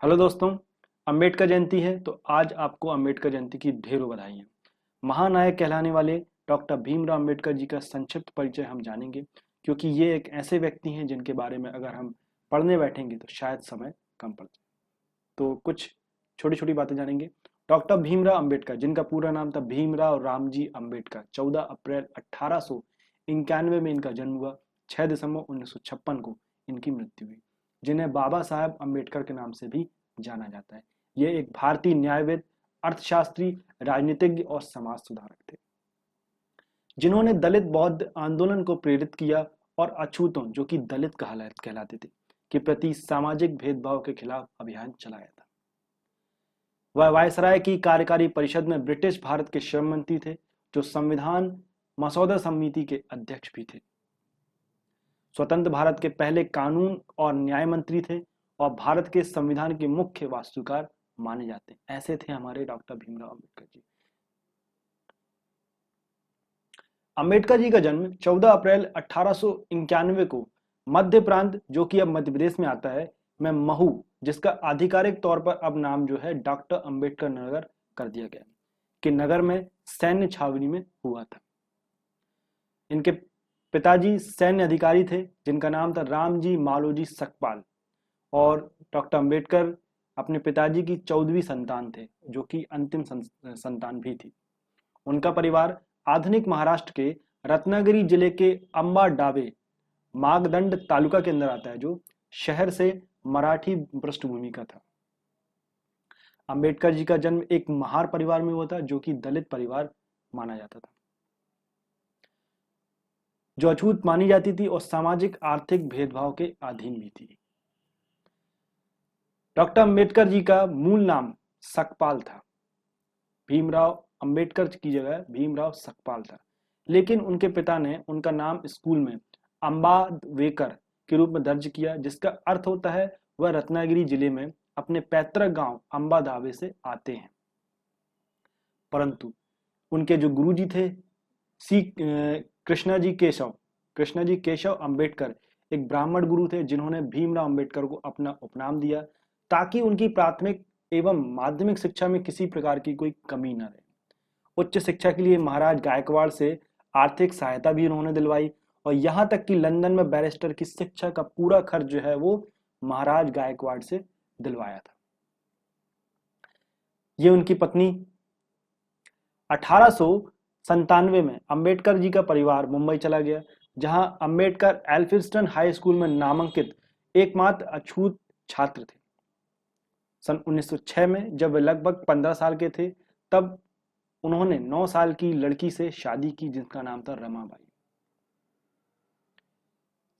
Hello दोस्तों। अंबेडकर जयंती है तो आज आपको अंबेडकर जयंती की ढेरों बधाई। महानायक कहलाने वाले डॉक्टर भीमराव अंबेडकर जी का संक्षिप्त परिचय हम जानेंगे, क्योंकि ये एक ऐसे व्यक्ति हैं जिनके बारे में अगर हम पढ़ने बैठेंगे तो शायद समय कम पड़ जाए। तो कुछ छोटी छोटी बातें जानेंगे। डॉक्टर भीमराव अंबेडकर, जिनका पूरा नाम था भीमराव रामजी अंबेडकर, 14 अप्रैल 1891 में इनका जन्म हुआ। 6 दिसंबर 1956 को इनकी मृत्यु हुई, जिन्हें बाबा साहब अंबेडकर के नाम से भी जाना जाता है। ये एक भारतीय न्यायविद, अर्थशास्त्री, राजनीतिज्ञ और समाज सुधारक थे, जिन्होंने दलित बौद्ध आंदोलन को प्रेरित किया और अछूतों, जो कि दलित कहलाते थे, के प्रति सामाजिक भेदभाव के खिलाफ अभियान चलाया था। वह वायसराय की कार्यकारी परिषद में ब्रिटिश भारत के श्रम मंत्री थे, जो संविधान मसौदा समिति के अध्यक्ष भी थे। स्वतंत्र भारत के पहले कानून और न्याय मंत्री थे और भारत के संविधान के मुख्य वास्तुकार माने जाते हैं। ऐसे थे हमारे डॉक्टर भीमराव अंबेडकर जी। अंबेडकर जी का जन्म 14 अप्रैल 1891 को मध्य प्रांत, जो कि अब मध्य प्रदेश में आता है, में महू, जिसका आधिकारिक तौर पर अब नाम जो है डॉक्टर अंबेडकर नगर कर दिया गया, कि नगर में सैन्य छावनी में हुआ था। इनके पिताजी सैन्य अधिकारी थे, जिनका नाम था रामजी मालोजी सकपाल, और डॉक्टर अंबेडकर अपने पिताजी की 14वीं संतान थे, जो कि अंतिम संतान भी थी। उनका परिवार आधुनिक महाराष्ट्र के रत्नागिरी जिले के अंबा डावे मागदंड तालुका के अंदर आता है, जो शहर से मराठी पृष्ठभूमि का था। अंबेडकर जी का जन्म एक महार परिवार में हुआ था, जो कि दलित परिवार माना जाता था, जो अछूत मानी जाती थी और सामाजिक आर्थिक भेदभाव के अधीन भी थी। डॉक्टर अंबेडकर जी का मूल नाम सकपाल था। भीमराव अंबेडकर की जगह भीमराव सकपाल था, लेकिन उनके पिता ने उनका नाम स्कूल में अंबादवेकर के रूप में दर्ज किया, जिसका अर्थ होता है वह रत्नागिरी जिले में अपने पैतृक गांव अंबादावे से आते हैं। परंतु उनके जो गुरुजी थे कृष्णाजी केशव अंबेडकर एक ब्राह्मण गुरु थे, जिन्होंने भीमराव अंबेडकर को अपना उपनाम दिया, ताकि उनकी प्राथमिक एवं माध्यमिक शिक्षा में किसी प्रकार की कोई कमी न रहे। उच्च शिक्षा के लिए महाराज गायकवाड़ से आर्थिक सहायता भी उन्होंने दिलवाई, और यहाँ तक कि लंदन में बैरिस्टर की शिक्षा का पूरा खर्च जो है वो महाराज गायकवाड़ से दिलवाया था। ये उनकी पत्नी। 1897 में अंबेडकर जी का परिवार मुंबई चला गया, जहां अंबेडकर एल्फिंस्टन हाई स्कूल में नामांकित एकमात्र अछूत छात्र थे। सन 1906 में जब वे लगभग 15 साल के थे, तब उन्होंने 9 साल की लड़की से शादी की, जिसका नाम था रमाबाई।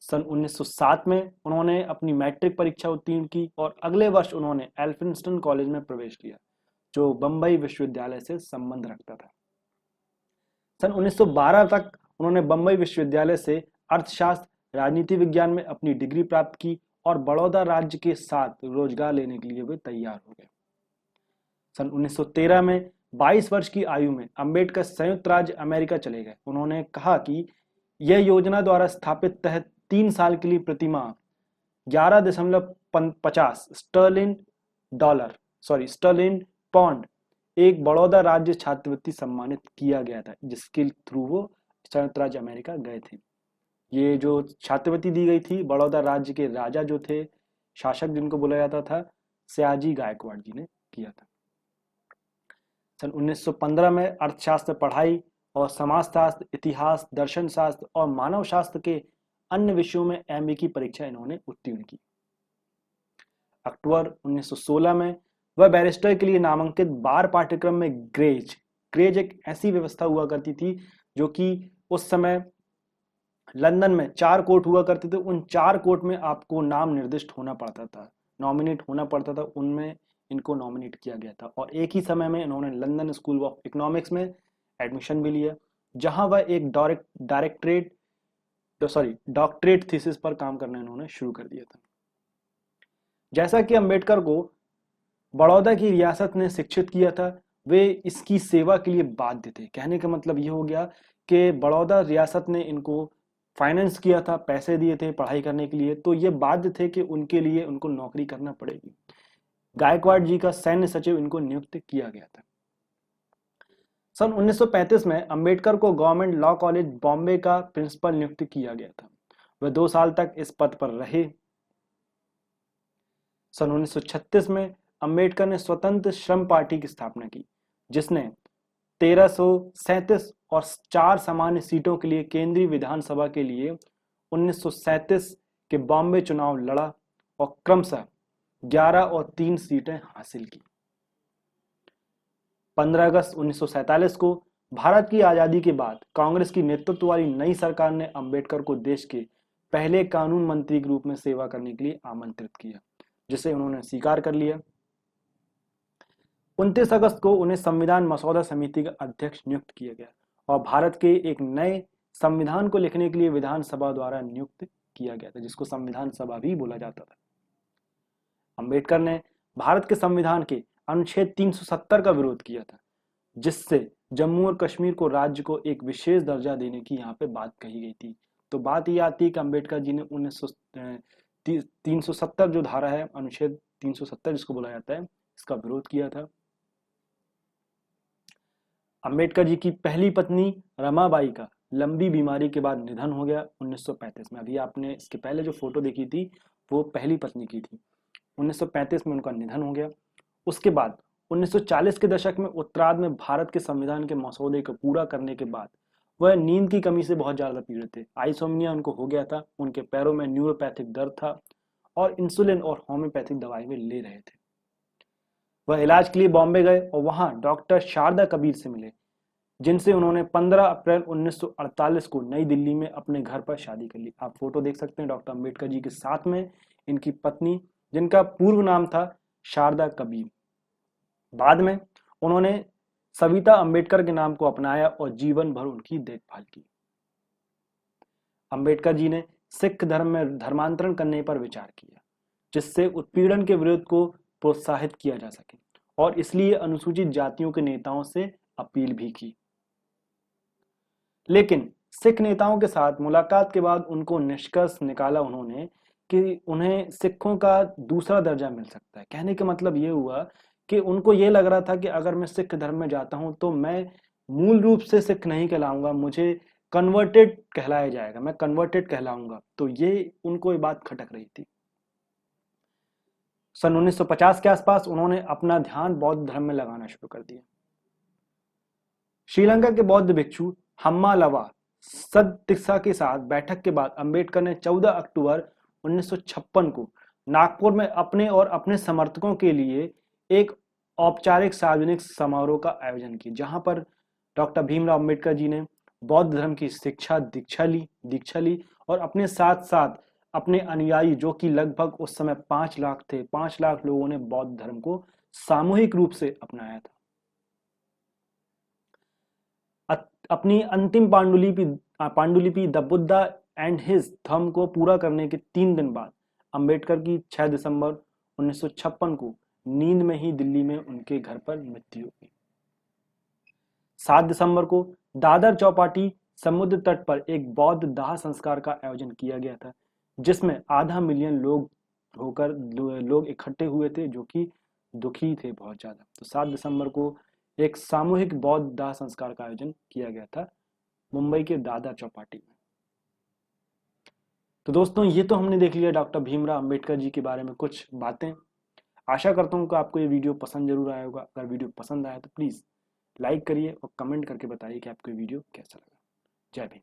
सन 1907 में उन्होंने अपनी मैट्रिक परीक्षा उत्तीर्ण की और अगले वर्ष उन्होंने एल्फिंस्टन कॉलेज में प्रवेश किया, जो बंबई विश्वविद्यालय से संबंध रखता था। सन 1912 तक उन्होंने बंबई विश्वविद्यालय से अर्थशास्त्र, राजनीति विज्ञान में अपनी डिग्री प्राप्त की और बड़ौदा राज्य के साथ रोजगार लेने के लिए वे तैयार हो गए। सन 1913 में 22 वर्ष की आयु में अंबेडकर संयुक्त राज्य अमेरिका चले गए। उन्होंने कहा कि यह योजना द्वारा स्थापित तहत 3 साल के लिए प्रतिमाह 11.50 स्टर्लिन पौंड एक बड़ौदा राज्य छात्रवृत्ति सम्मानित किया गया था, जिसके थ्रू वो संयुक्त राज्य अमेरिका गए थे। ये जो छात्रवृत्ति दी गई थी, बड़ौदा राज्य के राजा जो थे, शासक जिनको बोला जाता था, सयाजी गायकवाड़ जी ने किया था। सन 1915 में अर्थशास्त्र पढ़ाई और समाजशास्त्र, इतिहास, दर्शन शास्त्र और मानव शास्त्र के अन्य विषयों में एमए की परीक्षा इन्होंने उत्तीर्ण की। अक्टूबर 1916 में वह बैरिस्टर के लिए नामांकित बार पाठ्यक्रम में ग्रेज एक ऐसी व्यवस्था हुआ करती थी, जो कि उस समय लंदन में 4 कोर्ट हुआ करते थे। उन 4 कोर्ट में आपको नाम निर्दिष्ट होना पड़ता था, नॉमिनेट होना पड़ता था, उनमें इनको नॉमिनेट किया गया था। और एक ही समय में इन्होंने लंदन स्कूल ऑफ इकोनॉमिक्स में एडमिशन भी लिया, जहां वह एक डॉक्टरेट थीसिस पर काम करना इन्होंने शुरू कर दिया था। जैसा कि अंबेडकर को बड़ौदा की रियासत ने शिक्षित किया था, वे इसकी सेवा के लिए बाध्य थे। कहने का मतलब ये हो गया कि बड़ौदा रियासत ने इनको फाइनेंस किया था, पैसे दिए थे पढ़ाई करने के लिए, तो ये बाध्य थे कि उनके लिए उनको नौकरी करना पड़ेगी। गायकवाड़ जी का सैन्य सचिव इनको नियुक्त किया गया था। सन 1935 में अंबेडकर को गवर्नमेंट लॉ कॉलेज बॉम्बे का प्रिंसिपल नियुक्त किया गया था। वह 2 साल तक इस पद पर रहे। सन 1936 में अंबेडकर ने स्वतंत्र श्रम पार्टी की स्थापना की, जिसने 1337 और 4 सामान्य सीटों के लिए केंद्रीय विधानसभा के लिए 1937 के बॉम्बे चुनाव लड़ा और क्रमशः 11 और 3 सीटें हासिल की। 15 अगस्त 1947 को भारत की आजादी के बाद कांग्रेस की नेतृत्व वाली नई सरकार ने अंबेडकर को देश के पहले कानून मंत्री के रूप में सेवा करने के लिए आमंत्रित किया, जिसे उन्होंने स्वीकार कर लिया। 29 अगस्त को उन्हें संविधान मसौदा समिति का अध्यक्ष नियुक्त किया गया और भारत के एक नए संविधान को लिखने के लिए विधानसभा द्वारा नियुक्त किया गया था, जिसको संविधान सभा भी बोला जाता था। अंबेडकर ने भारत के संविधान के अनुच्छेद 370 का विरोध किया था, जिससे जम्मू और कश्मीर को राज्य को एक विशेष दर्जा देने की यहाँ पे बात कही गई थी। तो बात ये आती है कि अंबेडकर जी ने 370 जो धारा है, अनुच्छेद 370 जिसको बोला जाता है, इसका विरोध किया था। अंबेडकर जी की पहली पत्नी रमाबाई का लंबी बीमारी के बाद निधन हो गया 1935 में। अभी आपने इसके पहले जो फोटो देखी थी वो पहली पत्नी की थी। 1935 में उनका निधन हो गया। उसके बाद 1940 के दशक में उत्तरार्ध में भारत के संविधान के मसौदे को पूरा करने के बाद वह नींद की कमी से बहुत ज्यादा पीड़ित थे। आइसोमनिया उनको हो गया था, उनके पैरों में न्यूरोपैथिक दर्द था और इंसुलिन और होम्योपैथिक दवाई वे ले रहे थे। वह इलाज के लिए बॉम्बे गए और वहां डॉक्टर शारदा कबीर से मिले, जिनसे उन्होंने 15 अप्रैल 1948 को नई दिल्ली में अपने घर पर शादी कर ली। आप फोटो देख सकते हैं डॉक्टर अंबेडकर जी के साथ में इनकी पत्नी, जिनका पूर्व नाम था शारदा कबीर। बाद में उन्होंने सविता अंबेडकर के नाम को अपनाया और जीवन भर उनकी देखभाल की। अंबेडकर जी ने सिख धर्म में धर्मांतरण करने पर विचार किया, जिससे उत्पीड़न के विरोध को प्रोत्साहित किया जा सके, और इसलिए अनुसूचित जातियों के नेताओं से अपील भी की। लेकिन सिख नेताओं के साथ मुलाकात के बाद उनको निष्कर्ष निकाला उन्होंने कि उन्हें सिखों का दूसरा दर्जा मिल सकता है। कहने का मतलब ये हुआ कि उनको ये लग रहा था कि अगर मैं सिख धर्म में जाता हूं तो मैं मूल रूप से सिख नहीं कहलाऊंगा, मुझे कन्वर्टेड कहलाया जाएगा, मैं कन्वर्टेड कहलाऊंगा। तो ये उनको ये बात खटक रही थी। सन 1950 के आसपास उन्होंने अपना ध्यान बौद्ध धर्म में लगाना शुरू कर दिया। श्रीलंका के बौद्ध भिक्षु हम्मालवा सदतिस्सा के साथ बैठक के बाद अंबेडकर ने 14 अक्टूबर 1956 को नागपुर में अपने और अपने समर्थकों के लिए एक औपचारिक सार्वजनिक समारोह का आयोजन किया, जहां पर डॉक्टर भीमराव अंबेडकर जी ने बौद्ध धर्म की दीक्षा ली और अपने साथ साथ अपने अनुयायी, जो कि लगभग उस समय 5 लाख थे, 5 लाख लोगों ने बौद्ध धर्म को सामूहिक रूप से अपनाया था। अपनी अंतिम पांडुलिपि the Buddha and his thumb को पूरा करने के 3 दिन बाद अंबेडकर की 6 दिसंबर 1956 को नींद में ही दिल्ली में उनके घर पर मृत्यु हुई। 7 दिसंबर को दादर चौपाटी समुद्र तट पर एक बौद्ध दाह संस्कार का आयोजन किया गया था, जिसमें आधा मिलियन लोग इकट्ठे हुए थे, जो कि दुखी थे बहुत ज्यादा। तो 7 दिसंबर को एक सामूहिक बौद्ध दाह संस्कार का आयोजन किया गया था मुंबई के दादर चौपाटी में। तो दोस्तों, ये तो हमने देख लिया डॉक्टर भीमराव अंबेडकर जी के बारे में कुछ बातें। आशा करता हूँ कि आपको ये वीडियो पसंद जरूर आया होगा। अगर वीडियो पसंद आया तो प्लीज़ लाइक करिए और कमेंट करके बताइए कि आपको ये वीडियो कैसा लगा। जय भीम।